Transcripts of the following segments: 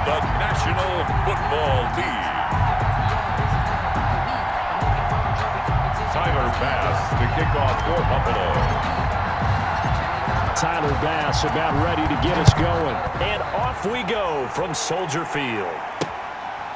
the National Football League. Tyler Bass to kick off for Buffalo. Tyler Bass about ready to get us going. And off we go from Soldier Field.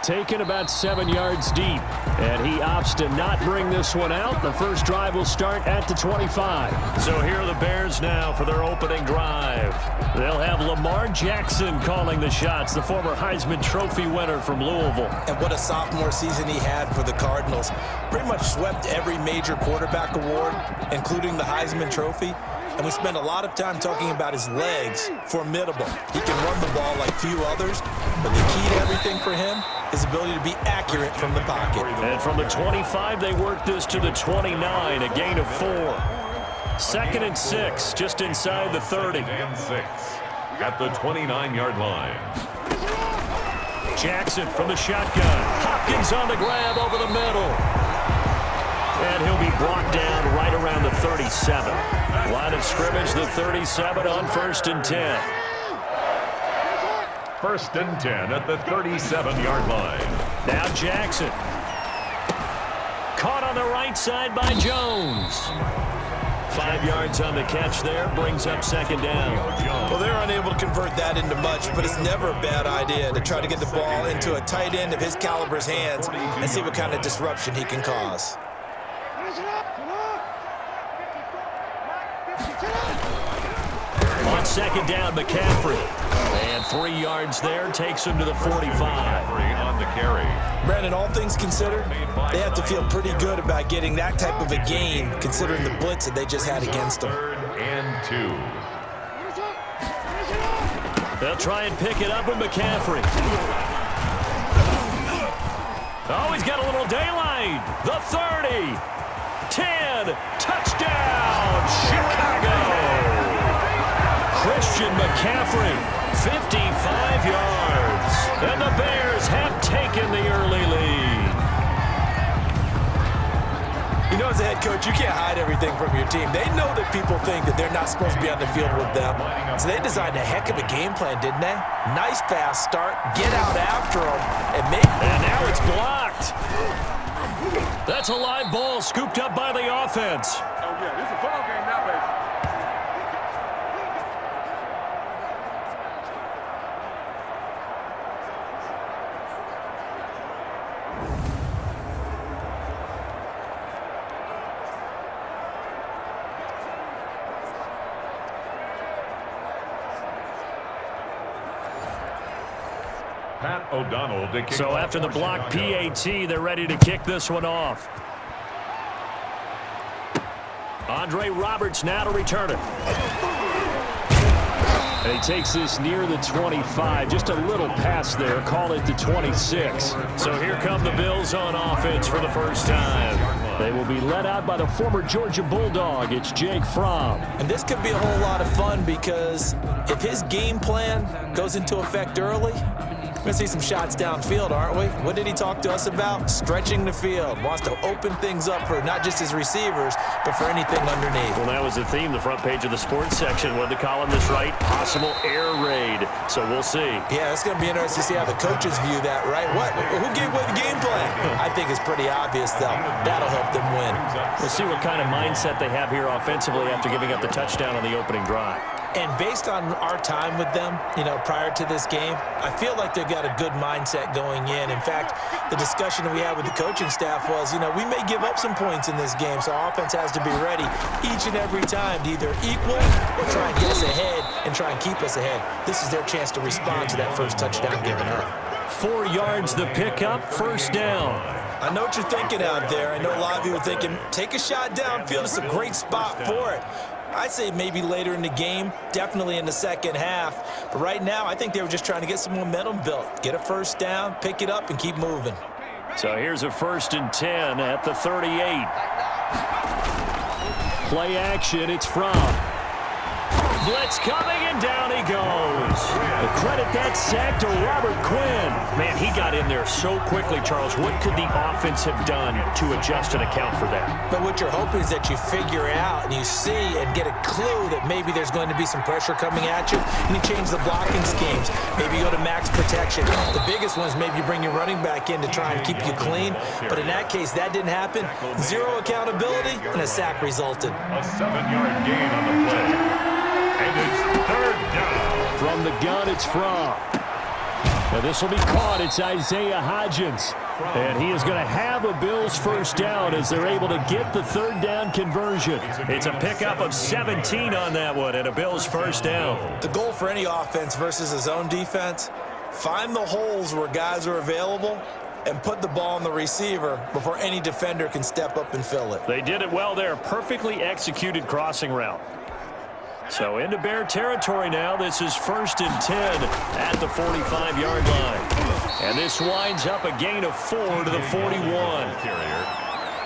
Taken about 7 yards deep. And he opts to not bring this one out. The first drive will start at the 25. So here are the Bears now for their opening drive. They'll have Lamar Jackson calling the shots, the former Heisman Trophy winner from Louisville. And what a sophomore season he had for the Cardinals. Pretty much swept every major quarterback award, including the Heisman Trophy. And we spend a lot of time talking about his legs. Formidable. He can run the ball like few others, but the key to everything for him is ability to be accurate from the pocket. And from the 25, they work this to the 29, a gain of 4. 2nd and 6, just inside the 30. And 6 at the 29-yard line. Jackson from the shotgun. Hopkins on the grab over the middle. And he'll be brought down right around the 37. Line of scrimmage, the 37 on 1st and 10. 1st and 10 at the 37-yard line. Now Jackson. Caught on the right side by Jones. 5 yards on the catch there, brings up 2nd down. Well, they're unable to convert that into much, but it's never a bad idea to try to get the ball into a tight end of his caliber's hands and see what kind of disruption he can cause. On 2nd down, McCaffrey. And 3 yards there, takes him to the 45. On the carry. Brandon, all things considered, they have to feel pretty good about getting that type of a gain, considering the blitz that they just had against them. 3rd and 2. They'll try and pick it up with McCaffrey. Oh, he's got a little daylight. The 30. 10. Touchdown, Chicago. Christian McCaffrey, 55 yards. And the Bears have taken the early lead. You know, as a head coach, you can't hide everything from your team. They know that people think that they're not supposed to be on the field with them. So they designed a heck of a game plan, didn't they? Nice fast start, get out after them, and now it's blocked. That's a live ball scooped up by the offense. Oh, yeah, this is a football game now, baby. Pat O'Donnell to kick So off after the for block Chicago. PAT, they're ready to kick this one off. Andre Roberts now to return it. And he takes this near the 25. Just a little pass there. Call it the 26. So here come the Bills on offense for the first time. They will be led out by the former Georgia Bulldog. It's Jake Fromm. And this could be a whole lot of fun because if his game plan goes into effect early, we're going to see some shots downfield, aren't we? What did he talk to us about? Stretching the field. Wants to open things up for not just his receivers, but for anything underneath. Well, that was the theme, the front page of the sports section. What did the columnist write? Possible air raid. So we'll see. Yeah, it's going to be interesting to see how the coaches view that, right? Who gave away the game plan? I think it's pretty obvious, though. That'll help them win. We'll see what kind of mindset they have here offensively after giving up the touchdown on the opening drive. And based on our time with them, prior to this game, I feel like they've got a good mindset going in. In fact, the discussion that we had with the coaching staff was, we may give up some points in this game, so our offense has to be ready each and every time to either equal or try and get us ahead and try and keep us ahead. This is their chance to respond to that first touchdown given up. 4 yards the pickup, 1st down. I know what you're thinking out there. I know a lot of you are thinking, take a shot downfield. It's a great spot for it. I'd say maybe later in the game, definitely in the second half. But right now, I think they were just trying to get some momentum built. Get a first down, pick it up, and keep moving. So here's a 1st and 10 at the 38. Play action, it's Fromm. blitz coming, and down he goes. The credit that sack to Robert Quinn. Man, he got in there so quickly, Charles. What could the offense have done to adjust and account for that? But what you're hoping is that you figure out and you see and get a clue that maybe there's going to be some pressure coming at you, and you change the blocking schemes. Maybe you go to max protection. The biggest one is maybe you bring your running back in to try and keep you clean. But in that case, that didn't happen. Zero accountability, and a sack resulted. A 7-yard gain on the play. And it's third down. From the gun, it's Fromm. Now this will be caught. It's Isaiah Hodgins. And he is going to have a Bills first down as they're able to get the third down conversion. It's a pickup of 17 on that one and a Bills first down. The goal for any offense versus his own defense, find the holes where guys are available and put the ball on the receiver before any defender can step up and fill it. They did it well there. Perfectly executed crossing route. So into Bear territory now. This is 1st and 10 at the 45-yard line. And this winds up a gain of 4 to the 41.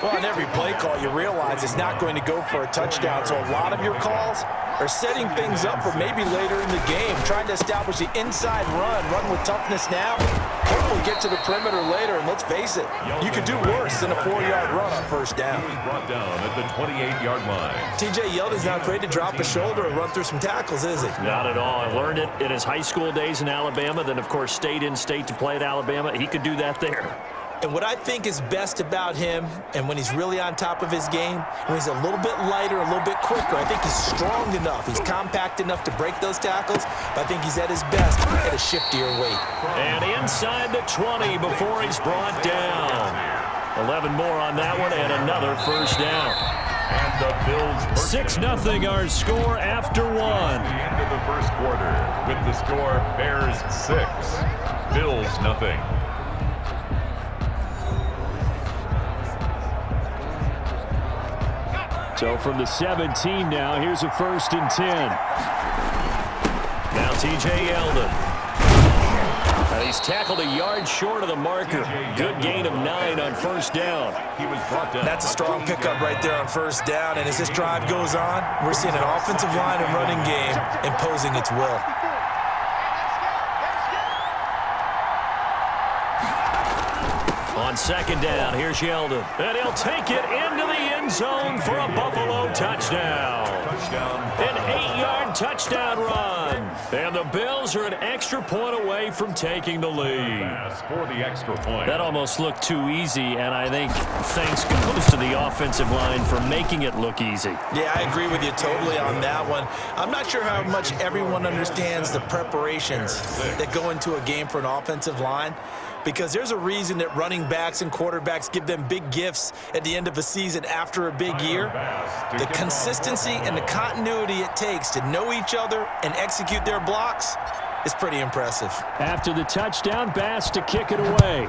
Well, on every play call, you realize it's not going to go for a touchdown. So a lot of your calls are setting things up for maybe later in the game, trying to establish the inside run with toughness now. Hopefully get to the perimeter later, and let's face it, you could do worse than a 4-yard run on first down. He was brought down at the 28-yard line. T.J. Yeldon's not afraid to drop a shoulder and run through some tackles, is he? Not at all. I learned it in his high school days in Alabama, then, of course, stayed in state to play at Alabama. He could do that there. And what I think is best about him, and when he's really on top of his game, when he's a little bit lighter, a little bit quicker, I think he's strong enough. He's compact enough to break those tackles, but I think he's at his best at a shiftier weight. And inside the 20 before he's brought down. 11 more on that one, and another first down. And the Bills 6-0 our score after one. the end of the first quarter with the score Bears 6, Bills nothing. So from the 17 now, here's a 1st and 10. Now T.J. Yeldon. And he's tackled a yard short of the marker. Good gain of 9 on first down. He was brought down. That's a strong pickup right there on first down. And as this drive goes on, we're seeing an offensive line and running game imposing its will. On second down, here's Yeldon. And he'll take it into the end zone for a Buffalo touchdown. An 8-yard touchdown run. And the Bills are an extra point away from taking the lead. For the extra point. That almost looked too easy, and I think thanks goes to the offensive line for making it look easy. Yeah, I agree with you totally on that one. I'm not sure how much everyone understands the preparations that go into a game for an offensive line, because there's a reason that running backs and quarterbacks give them big gifts at the end of a season after a big year. The consistency and the continuity it takes to know each other and execute their blocks is pretty impressive. After the touchdown, Bass to kick it away.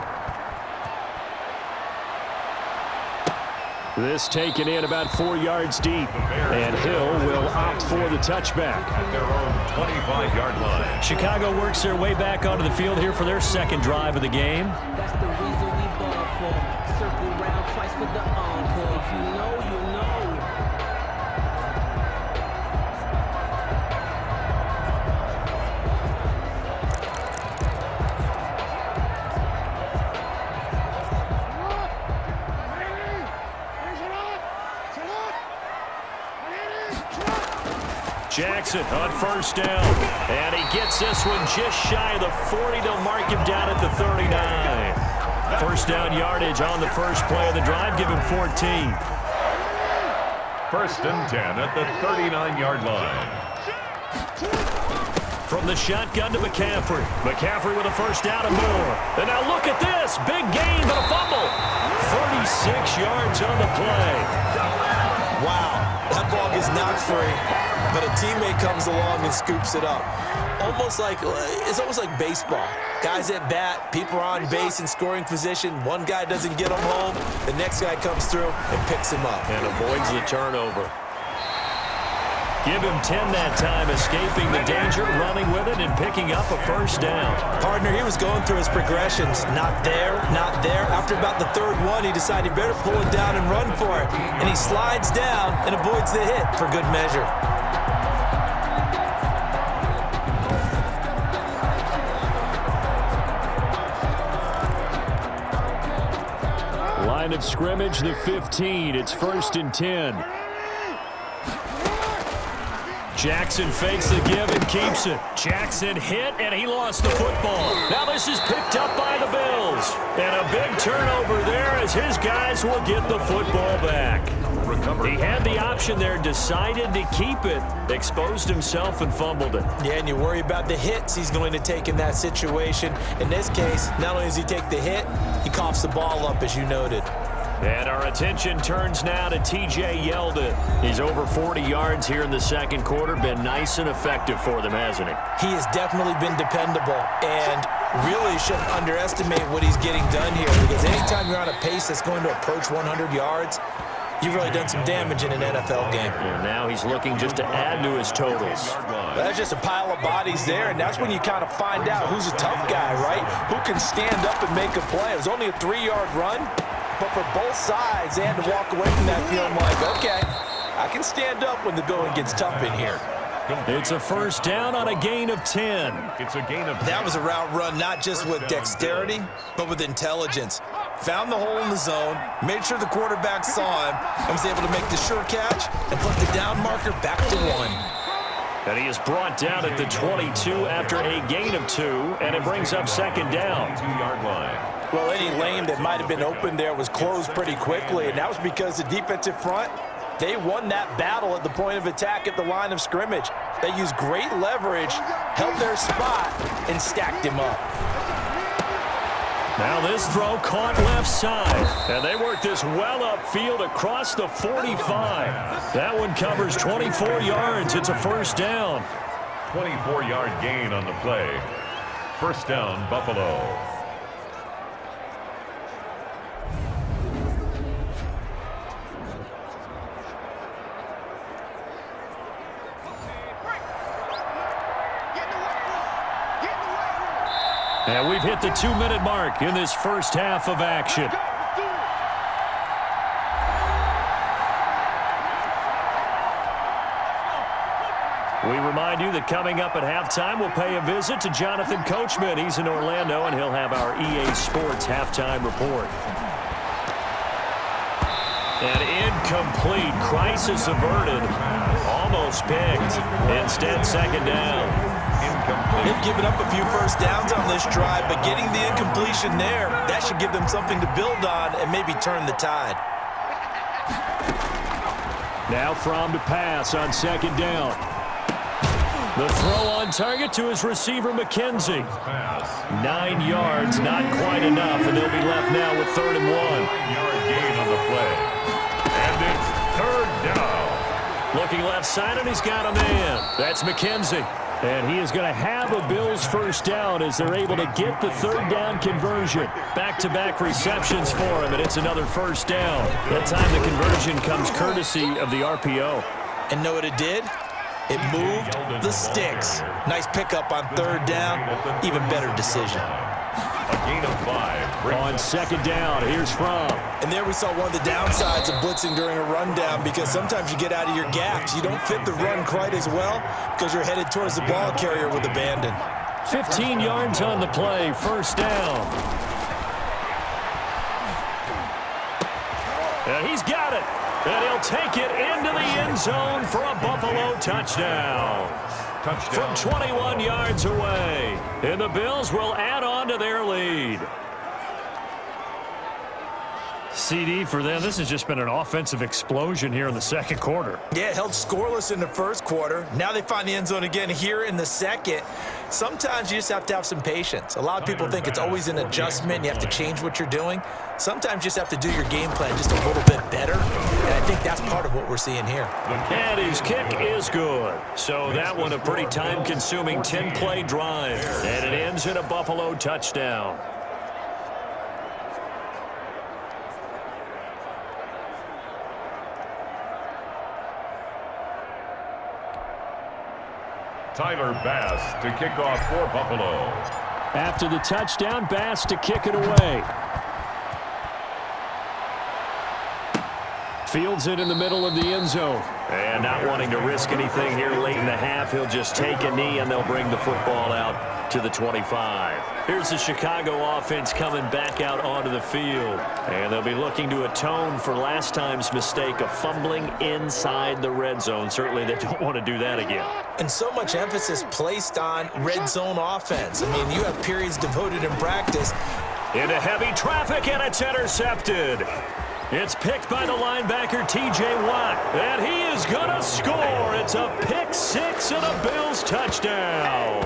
This taken in about 4 yards deep, and Hill will opt for the touchback. At their own 25-yard line. Chicago works their way back onto the field here for their second drive of the game. That's the reason we ball for. Circle round twice for the encore. If you know, you know. Jackson on first down, and he gets this one just shy of the 40. They'll mark him down at the 39. First down yardage on the first play of the drive, give him 14. 1st and 10 at the 39-yard line. From the shotgun to McCaffrey. McCaffrey with a first down and more. And now look at this, big gain but a fumble. 36 yards on the play. Wow, that ball gets knocked free, but a teammate comes along and scoops it up. It's almost like baseball. Guys at bat, people are on base in scoring position. One guy doesn't get him home. The next guy comes through and picks him up. And avoids the turnover. Give him 10 that time, escaping the danger, running with it, and picking up a first down. Partner, he was going through his progressions. Not there, not there. After about the third one, he decided he better pull it down and run for it. And he slides down and avoids the hit for good measure. Line of scrimmage, the 15. It's 1st and 10. Jackson fakes the give and keeps it. Jackson hit, and he lost the football. Now this is picked up by the Bills. And a big turnover there as his guys will get the football back. He had the option there, decided to keep it, exposed himself and fumbled it. Yeah, and you worry about the hits he's going to take in that situation. In this case, not only does he take the hit, he coughs the ball up, as you noted. And our attention turns now to T.J. Yeldon. He's over 40 yards here in the second quarter. Been nice and effective for them, hasn't he? He has definitely been dependable, and really shouldn't underestimate what he's getting done here, because anytime you're on a pace that's going to approach 100 yards, you've really done some damage in an NFL game. And now he's looking just to add to his totals. That's just a pile of bodies there, and that's when you kind of find out who's a tough guy, right? Who can stand up and make a play. It was only a 3-yard run, but for both sides, they had to walk away from that feeling like, okay, I can stand up when the going gets tough in here. It's a first down on a gain of 10. It's a gain of 10. That was a route run not just with dexterity, but with intelligence. Found the hole in the zone, made sure the quarterback saw him, and was able to make the sure catch and put the down marker back to 1. And he is brought down at the 22 after a gain of 2, and it brings up second down. 2-yard line. Well, any lane that might have been open there was closed pretty quickly, and that was because the defensive front, they won that battle at the point of attack at the line of scrimmage. They used great leverage, held their spot, and stacked him up. Now this throw caught left side, and they work this well upfield across the 45. That one covers 24 yards. It's a first down. 24-yard gain on the play. First down, Buffalo. And we've hit the 2-minute mark in this first half of action. We remind you that coming up at halftime, we'll pay a visit to Jonathan Coachman. He's in Orlando, and he'll have our EA Sports halftime report. An incomplete, crisis averted, almost picked. Instead, second down. They've given up a few first downs on this drive, but getting the incompletion there, that should give them something to build on and maybe turn the tide. Now Fromm to pass on second down. The throw on target to his receiver, McKenzie. 9 yards, not quite enough, and they'll be left now with 3rd and 1. 9-yard gain on the play. And it's 3rd down. Looking left side, and he's got a man. That's McKenzie. And he is going to have a Bills first down as they're able to get the 3rd down conversion. Back-to-back receptions for him, and it's another first down. That time the conversion comes courtesy of the RPO. And know what it did? It moved the sticks. Nice pickup on 3rd down. Even better decision. A gain of 5. On second down, here's Fromm. And there we saw one of the downsides of blitzing during a rundown, because sometimes you get out of your gaps. You don't fit the run quite as well because you're headed towards the ball carrier with abandon. 15 yards on the play, first down. And he's got it. And he'll take it into the end zone for a Buffalo touchdown. From 21 yards away. And the Bills will add on to their lead. CD for them, this has just been an offensive explosion here in the second quarter. Yeah, held scoreless in the first quarter. Now they find the end zone again here in the second. Sometimes you just have to have some patience. A lot of people think it's always an adjustment. You have to change what you're doing. Sometimes you just have to do your game plan just a little bit better. And I think that's part of what we're seeing here. And his kick is good. So that one a pretty time-consuming 10-play drive. And it ends in a Buffalo touchdown. Tyler Bass to kick off for Buffalo. After the touchdown, Bass to kick it away. Fields it in the middle of the end zone. And not wanting to risk anything here late in the half, he'll just take a knee and they'll bring the football out to the 25. Here's the Chicago offense coming back out onto the field. And they'll be looking to atone for last time's mistake of fumbling inside the red zone. Certainly they don't want to do that again. And so much emphasis placed on red zone offense. I mean, you have periods devoted in practice. Into heavy traffic, and it's intercepted. It's picked by the linebacker, T.J. Watt, and he is going to score. It's a pick six and a Bills touchdown.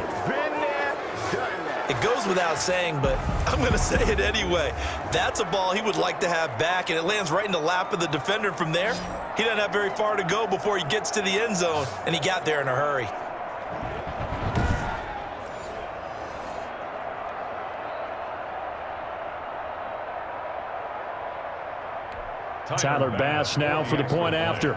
It goes without saying, but I'm going to say it anyway. That's a ball he would like to have back, and it lands right in the lap of the defender. From there, he doesn't have very far to go before he gets to the end zone, and he got there in a hurry. Tyler Bass now for the point after.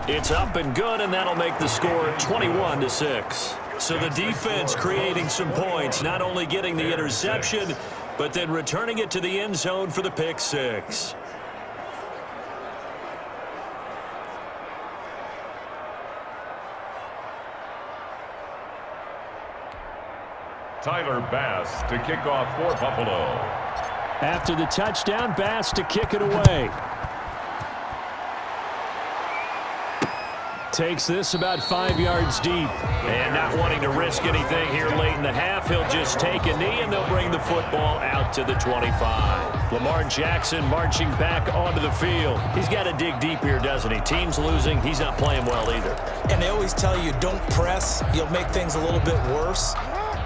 It's up and good, and that'll make the score 21-6. So the defense creating some points, not only getting the interception, but then returning it to the end zone for the pick six. Tyler Bass to kick off for Buffalo. After the touchdown, Bass to kick it away. Takes this about 5 yards deep. And not wanting to risk anything here late in the half, he'll just take a knee, and they'll bring the football out to the 25. Lamar Jackson marching back onto the field. He's got to dig deep here, doesn't he? Team's losing. He's not playing well either. And they always tell you, don't press. You'll make things a little bit worse.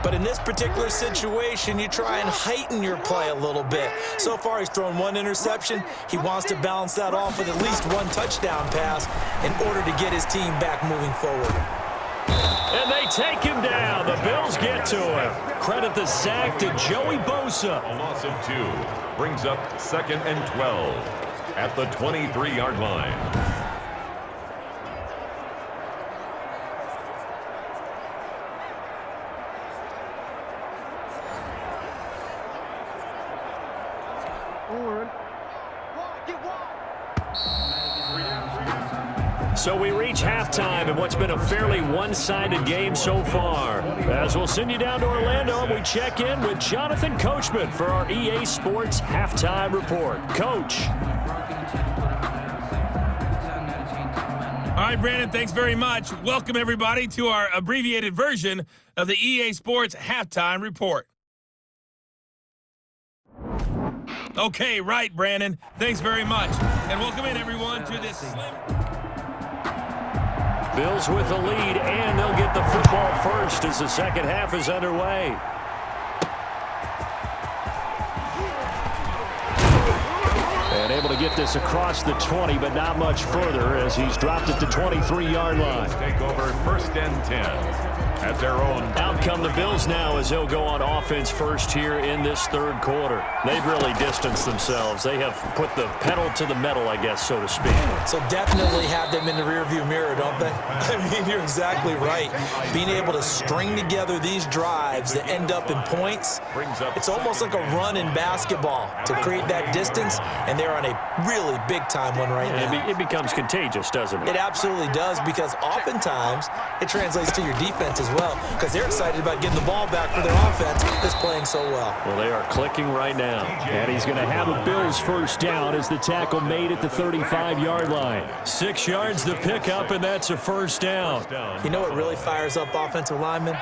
But in this particular situation, you try and heighten your play a little bit. So far, he's thrown one interception. He wants to balance that off with at least one touchdown pass in order to get his team back moving forward. And they take him down. The Bills get to him. Credit the sack to Joey Bosa. A loss of 2 brings up 2nd and 12 at the 23-yard line. So we reach halftime in what's been a fairly one-sided game so far. As we'll send you down to Orlando, we check in with Jonathan Coachman for our EA Sports Halftime Report. Coach. All right, Brandon, thanks very much. Welcome, everybody, to our abbreviated version of the EA Sports Halftime Report. Okay, right, Brandon. Thanks very much. And welcome in, everyone, to this slim... Bills with the lead, and they'll get the football first as the second half is underway. And able to get this across the 20, but not much further as he's dropped it to 23-yard line. Take over 1st and 10 at their own. Out come the Bills now as they'll go on offense first here in this third quarter. They've really distanced themselves. They have put the pedal to the metal, I guess, so to speak. So definitely have them in the rearview mirror, don't they? I mean, you're exactly right. Being able to string together these drives that end up in points, it's almost like a run in basketball to create that distance, and they're on a really big-time one right now. It becomes contagious, doesn't it? It absolutely does, because oftentimes it translates to your defense as well, because they're excited about getting the ball back for their offense that's playing so well. Well, they are clicking right now. And he's going to have a Bills first down as the tackle made at the 35-yard line. 6 yards the pickup, and that's a first down. You know what really fires up offensive linemen?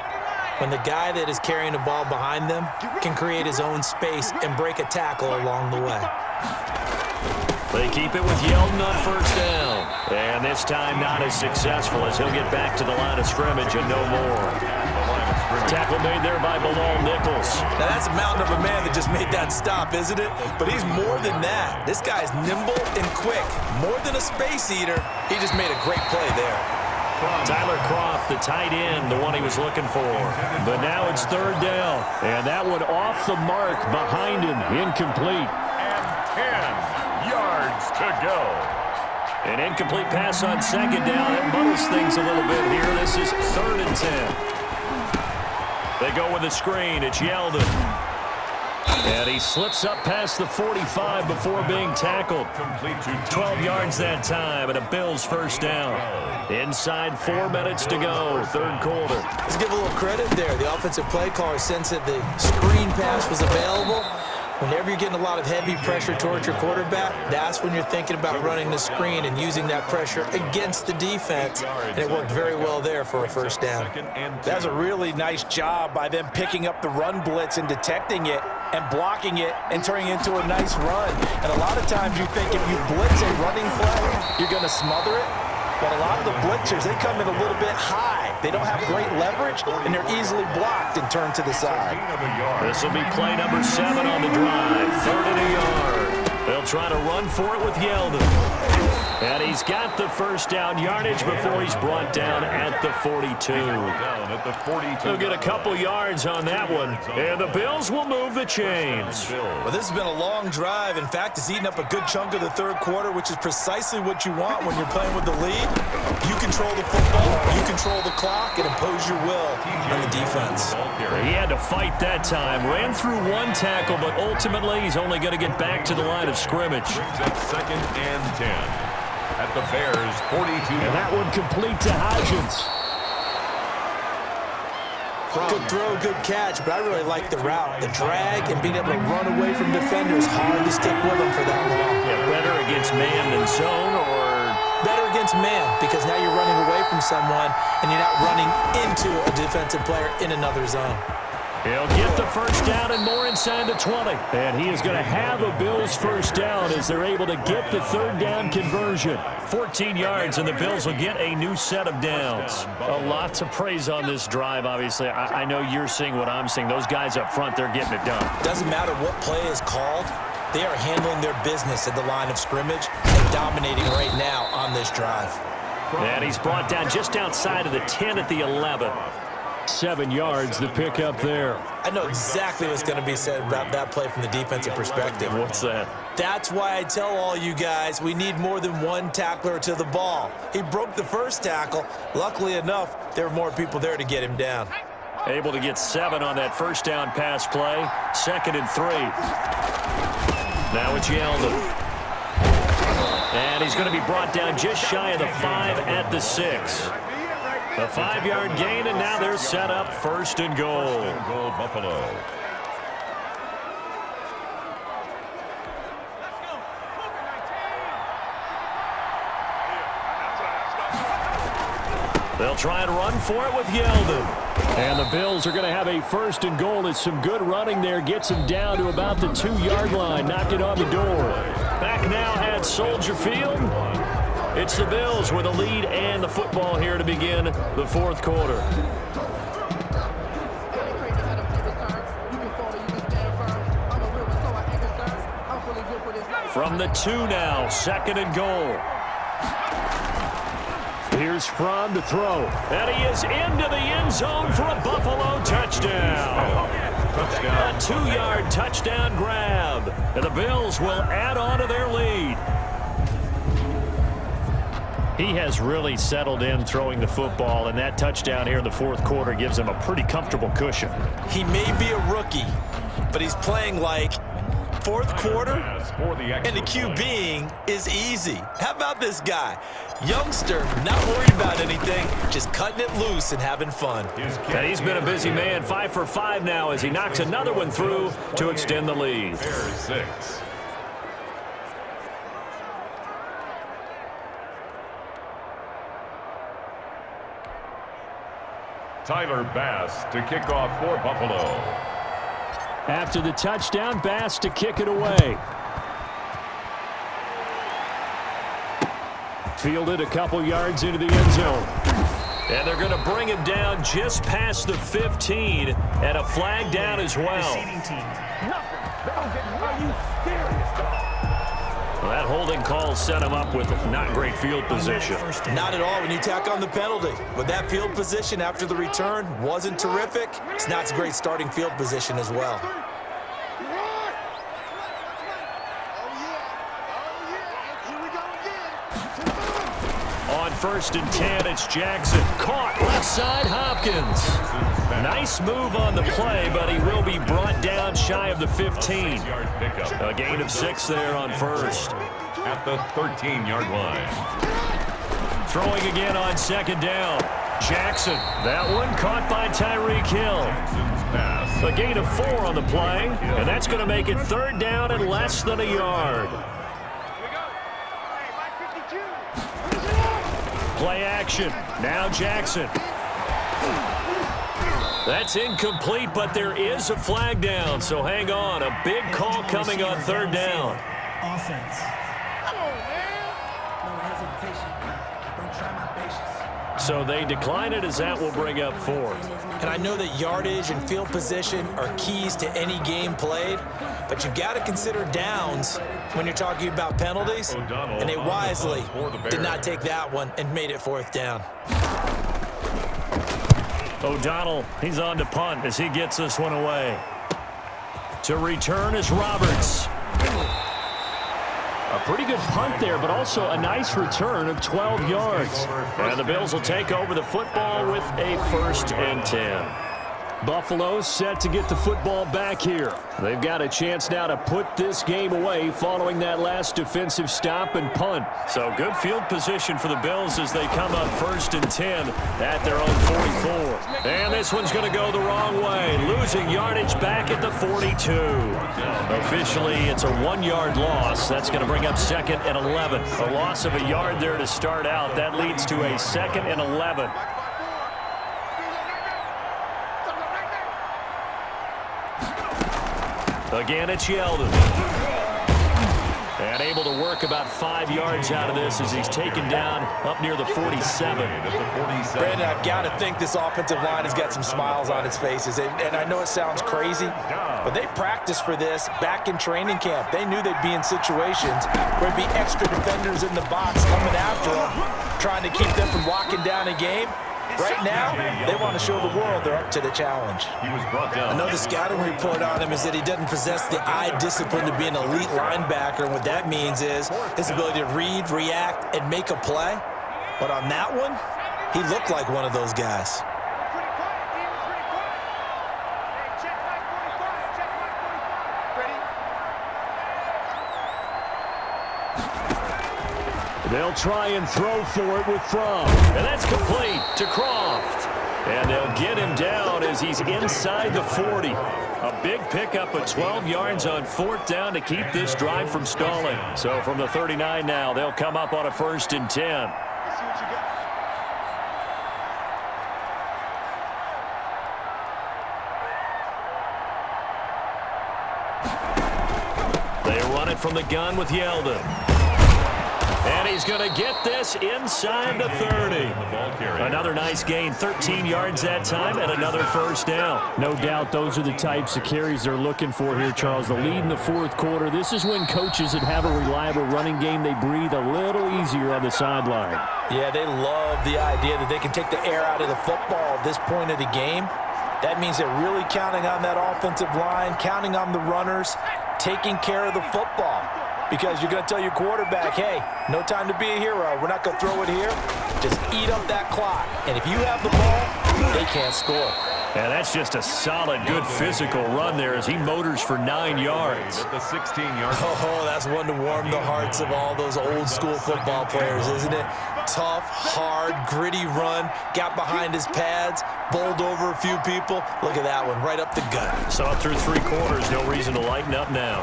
When the guy that is carrying the ball behind them can create his own space and break a tackle along the way. They keep it with Yeldon on first down. And this time not as successful as he'll get back to the line of scrimmage and no more. Tackle made there by Bilal Nichols. Now that's a mountain of a man that just made that stop, isn't it? But he's more than that. This guy's nimble and quick. More than a space eater, he just made a great play there. Tyler Kroft, the tight end, the one he was looking for. But now it's third down. And that one off the mark behind him, incomplete. And 10 yards to go. An incomplete pass on second down. It muddles things a little bit here. This is 3rd and 10. They go with a screen. It's Yeldon. And he slips up past the 45 before being tackled. 12 yards that time, and a Bills first down. Inside 4 minutes to go, third quarter. Let's give a little credit there. The offensive play caller sensed that the screen pass was available. Whenever you're getting a lot of heavy pressure towards your quarterback, that's when you're thinking about running the screen and using that pressure against the defense. And it worked very well there for a first down. That's a really nice job by them picking up the run blitz and detecting it and blocking it and turning it into a nice run. And a lot of times you think if you blitz a running play, you're going to smother it. But a lot of the blitzers, they come in a little bit high. They don't have great leverage, and they're easily blocked and turned to the side. This will be play number 7 on the drive. 3rd and a yard. They'll try to run for it with Yeldon. And he's got the first down yardage before he's brought down at the 42. He'll get a couple yards on that one, and the Bills will move the chains. Well, this has been a long drive. In fact, it's eaten up a good chunk of the third quarter, which is precisely what you want when you're playing with the lead. You control the football, you control the clock, and impose your will on the defense. He had to fight that time. Ran through one tackle, but ultimately he's only going to get back to the line of scrimmage. Brings up 2nd and 10. At the Bears' 42. And that one complete to Hodgins. Good throw, good catch, but I really like the route. The drag and being able to run away from defenders, hard to stick with them for that long. Yeah, better against man than zone, or? Better against man, because now you're running away from someone and you're not running into a defensive player in another zone. He'll get the first down and more inside the 20. And he is going to have a Bills first down as they're able to get the third down conversion. 14 yards, and the Bills will get a new set of downs. A lot to praise on this drive, obviously. I know you're seeing what I'm seeing. Those guys up front, they're getting it done. Doesn't matter what play is called. They are handling their business at the line of scrimmage and dominating right now on this drive. And he's brought down just outside of the 10 at the 11. 7 yards, the pickup there. I know exactly what's going to be said about that play from the defensive perspective. What's that? That's why I tell all you guys we need more than one tackler to the ball. He broke the first tackle. Luckily enough, there were more people there to get him down. Able to get 7 on that first down pass play. 2nd and 3. Now it's Yeldon. And he's going to be brought down just shy of the 5 at the 6. A 5-yard gain, and now they're set up 1st and goal. 1st and goal, Buffalo. They'll try and run for it with Yeldon. And the Bills are going to have a 1st and goal. It's some good running there. Gets him down to about the 2-yard line. Knock it on the door. Back now at Soldier Field. It's the Bills with a lead and the football here to begin the 4th quarter. From the 2 now, 2nd and goal. Here's Fromm to throw. And he is into the end zone for a Buffalo touchdown. A 2-yard touchdown grab. And the Bills will add on to their lead. He has really settled in throwing the football, and that touchdown here in the 4th quarter gives him a pretty comfortable cushion. He may be a rookie, but he's playing like 4th quarter, and the QBing is easy. How about this guy? Youngster, not worried about anything, just cutting it loose and having fun. And he's been a busy man, 5 for 5 now as he knocks another one through to extend the lead. Bears 6. Tyler Bass to kick off for Buffalo. After the touchdown, Bass to kick it away. Fielded a couple yards into the end zone. And they're going to bring him down just past the 15, and a flag down as well. Well, that holding call set him up with not great field position. Not at all when you tack on the penalty. But that field position after the return wasn't terrific. It's not a great starting field position as well. On 1st and 10. It's Jackson. Caught left side, Hopkins. Nice move on the play, but he will be brought down shy of the 15. A gain of 6 there on 1st. At the 13-yard line. Throwing again on 2nd down. Jackson. That one caught by Tyreek Hill. A gain of 4 on the play, and that's going to make it 3rd down and less than a yard. Play action. Now Jackson. That's incomplete, but there is a flag down, so hang on. A big call coming on 3rd down. Offense. So they decline it as that will bring up 4th. And I know that yardage and field position are keys to any game played, but you've got to consider downs when you're talking about penalties, and they wisely did not take that one and made it 4th down. O'Donnell, he's on to punt as he gets this one away. To return is Roberts. A pretty good punt there, but also a nice return of 12 yards. And the Bills will take over the football with a 1st and 10. Buffalo set to get the football back here. They've got a chance now to put this game away following that last defensive stop and punt. So good field position for the Bills as they come up 1st and 10 at their own 44. And this one's going to go the wrong way, losing yardage back at the 42. Officially, it's a 1-yard loss. That's going to bring up 2nd and 11. A loss of a yard there to start out. That leads to a 2nd and 11. Again, it's Yeldon. And able to work about 5 yards out of this as he's taken down up near the 47. Brandon, I've got to think this offensive line has got some smiles on its faces. And I know it sounds crazy, but they practiced for this back in training camp. They knew they'd be in situations where there'd be extra defenders in the box coming after them, trying to keep them from locking down a game. Right now, they want to show the world they're up to the challenge. He was brought down. Another scouting report on him is that he doesn't possess the eye discipline to be an elite linebacker. And what that means is his ability to read, react, and make a play. But on that one, he looked like one of those guys. They'll try and throw for it with Fromm. And that's complete to Croft. And they'll get him down as he's inside the 40. A big pickup of 12 yards on 4th down to keep this drive from stalling. So from the 39 now, they'll come up on a 1st and 10. They run it from the gun with Yeldon. And he's going to get this inside the 30. Another nice gain, 13 yards that time, and another 1st down. No doubt those are the types of carries they're looking for here, Charles. The lead in the 4th quarter. This is when coaches that have a reliable running game, they breathe a little easier on the sideline. Yeah, they love the idea that they can take the air out of the football at this point of the game. That means they're really counting on that offensive line, counting on the runners, taking care of the football. Because you're going to tell your quarterback, hey, no time to be a hero. We're not going to throw it here. Just eat up that clock. And if you have the ball, they can't score. And that's just a solid, good physical run there as he motors for 9 yards. At the 16-yard. Oh, that's one to warm the hearts of all those old school football players, isn't it? Tough, hard, gritty run, got behind his pads, bowled over a few people. Look at that one, right up the gut. Saw it through 3 quarters, no reason to lighten up now.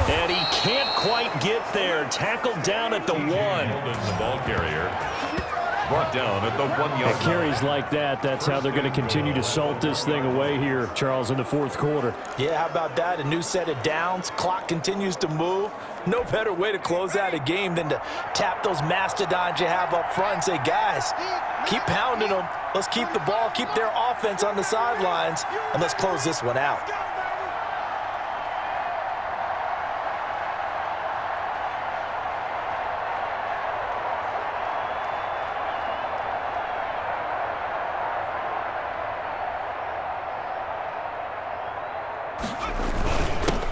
And he can't quite get there. Tackled down at the 1. The ball carrier brought down at the 1-yard line. Carries like that, that's how they're going to continue to salt this thing away here, Charles, in the 4th quarter. Yeah, how about that? A new set of downs. Clock continues to move. No better way to close out a game than to tap those mastodons you have up front and say, guys, keep pounding them. Let's keep the ball, keep their offense on the sidelines, and let's close this one out.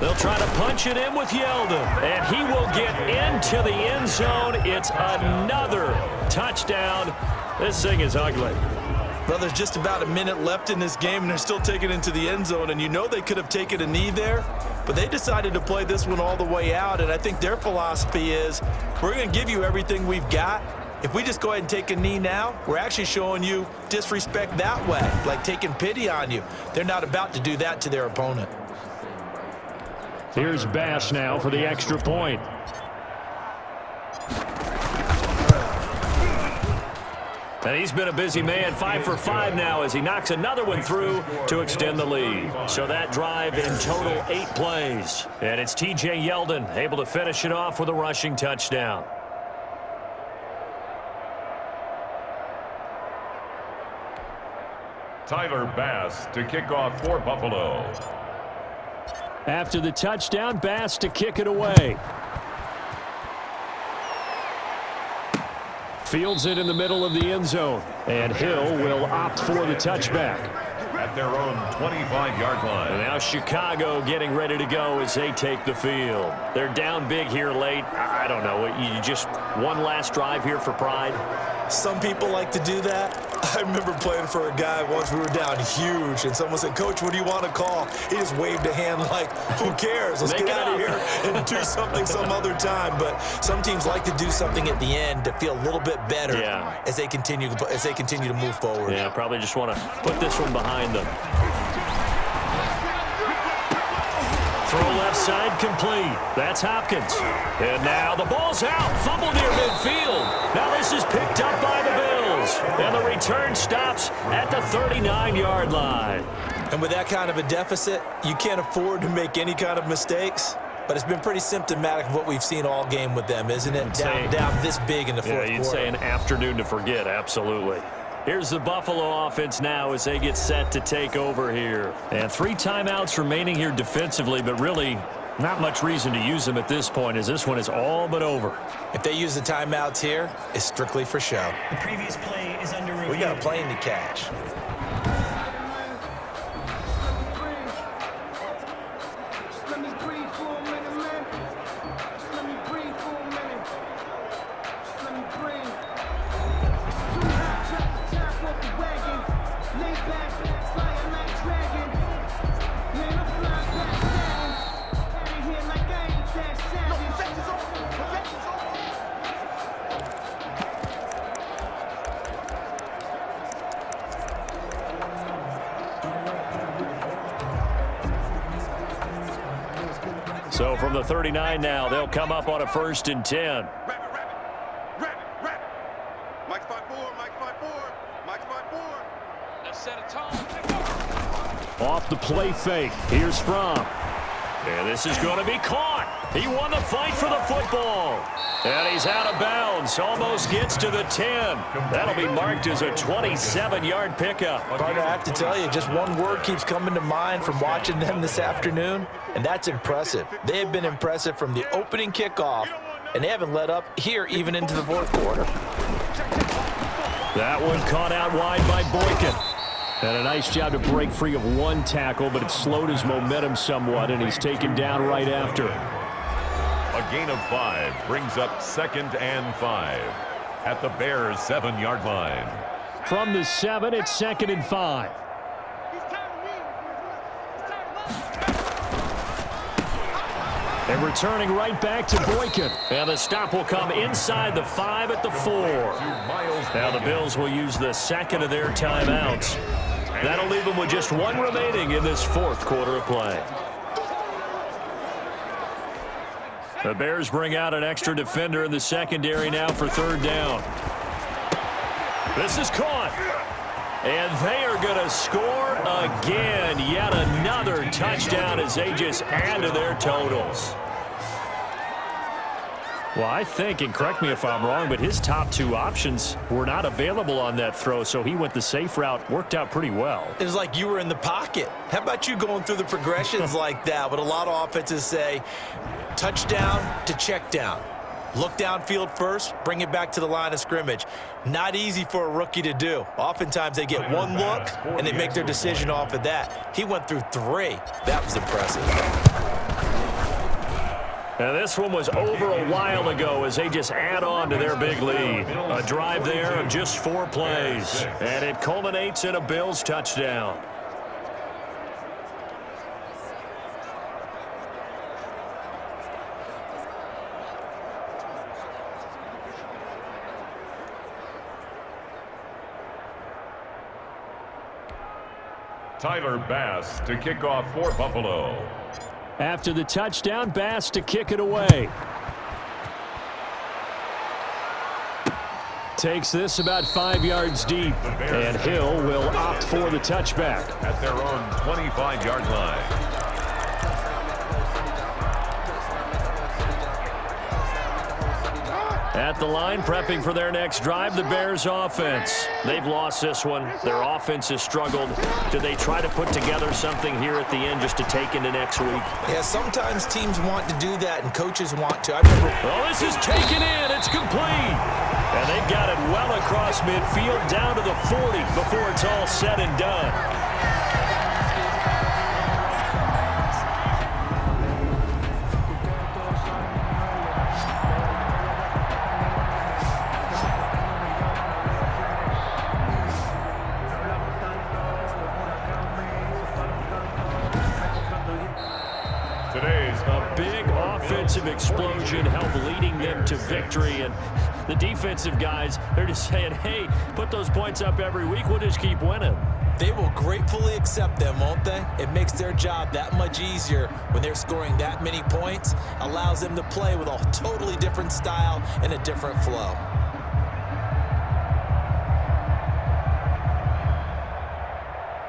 They'll try to punch it in with Yeldon, and he will get into the end zone. It's another touchdown. This thing is ugly. Well, there's just about a minute left in this game, and they're still taking it into the end zone, and you know they could have taken a knee there, but they decided to play this one all the way out, and I think their philosophy is we're going to give you everything we've got. If we just go ahead and take a knee now, we're actually showing you disrespect that way, like taking pity on you. They're not about to do that to their opponent. Here's Bass now for the extra point. And he's been a busy man, 5 for 5 now as he knocks another one through to extend the lead. So that drive in total 8 plays. And it's T.J. Yeldon able to finish it off with a rushing touchdown. Tyler Bass to kick off for Buffalo. After the touchdown, Bass to kick it away. Fields it in the middle of the end zone. And Hill will opt for the touchback. At their own 25-yard line. And now Chicago getting ready to go as they take the field. They're down big here late. I don't know. You just one last drive here for pride? Some people like to do that. I remember playing for a guy once. We were down huge, and someone said, "Coach, what do you want to call?" He just waved a hand like, who cares? Let's get out of here and do something some other time. But some teams like to do something at the end to feel a little bit better as they continue to move forward. Yeah, probably just want to put this one behind them. Throw left side complete. That's Hopkins. And now the ball's out. Fumble near midfield. Now this is picked up by the Bills. And the return stops at the 39-yard line. And with that kind of a deficit, you can't afford to make any kind of mistakes. But it's been pretty symptomatic of what we've seen all game with them, isn't it? Down this big in the fourth quarter. Yeah, you'd say an afternoon to forget, absolutely. Here's the Buffalo offense now as they get set to take over here. And 3 timeouts remaining here defensively, but really not much reason to use them at this point as this one is all but over. If they use the timeouts here, it's strictly for show. The previous play is under review. We got a plane to catch. So from the 39 now, they'll come up on a 1st and 10. Mike's 5-4, Mike's 5-4, Mike's 5-4. Let's set a tone. Off the play fake. Here's Fromm. And this is going to be caught. He won the fight for the football. And he's out of bounds. Almost gets to the 10. That'll be marked as a 27-yard pickup. Partner, I have to tell you, just one word keeps coming to mind from watching them this afternoon, and that's impressive. They have been impressive from the opening kickoff, and they haven't let up here even into the fourth quarter. That one caught out wide by Boykin. And a nice job to break free of one tackle, but it slowed his momentum somewhat, and he's taken down right after. A gain of 5 brings up 2nd and 5 at the Bears' 7-yard line. From the 7, it's 2nd and 5. And returning right back to Boykin. And the stop will come inside the 5 at the 4. Now the Bills will use the 2nd of their timeouts. That'll leave them with just 1 remaining in this 4th quarter of play. The Bears bring out an extra defender in the secondary now for 3rd down. This is caught. And they are going to score again. Yet another touchdown as they just add to their totals. Well, I think, and correct me if I'm wrong, but his top 2 options were not available on that throw, so he went the safe route. Worked out pretty well. It was like you were in the pocket. How about you going through the progressions like that? But a lot of offenses say touchdown to check down. Look downfield first, bring it back to the line of scrimmage. Not easy for a rookie to do. Oftentimes they get 1 look, and they make their decision off of that. He went through 3. That was impressive. And this one was over a while ago as they just add on to their big lead. A drive there of just 4 plays. And it culminates in a Bills touchdown. Tyler Bass to kick off for Buffalo. After the touchdown, Bass to kick it away. Takes this about 5 yards deep. And Hill will opt for the touchback. At their own 25-yard line. At the line, prepping for their next drive, the Bears offense. They've lost this one. Their offense has struggled. Do they try to put together something here at the end just to take into next week? Yeah, sometimes teams want to do that and coaches want to. I remember. Oh, this is taken in. It's complete. And they've got it well across midfield down to the 40 before it's all said and done. Explosion help leading them to victory, and the defensive guys, they're just saying, hey, put those points up every week, we'll just keep winning. They will gratefully accept them, won't they? It makes their job that much easier when they're scoring that many points, allows them to play with a totally different style and a different flow.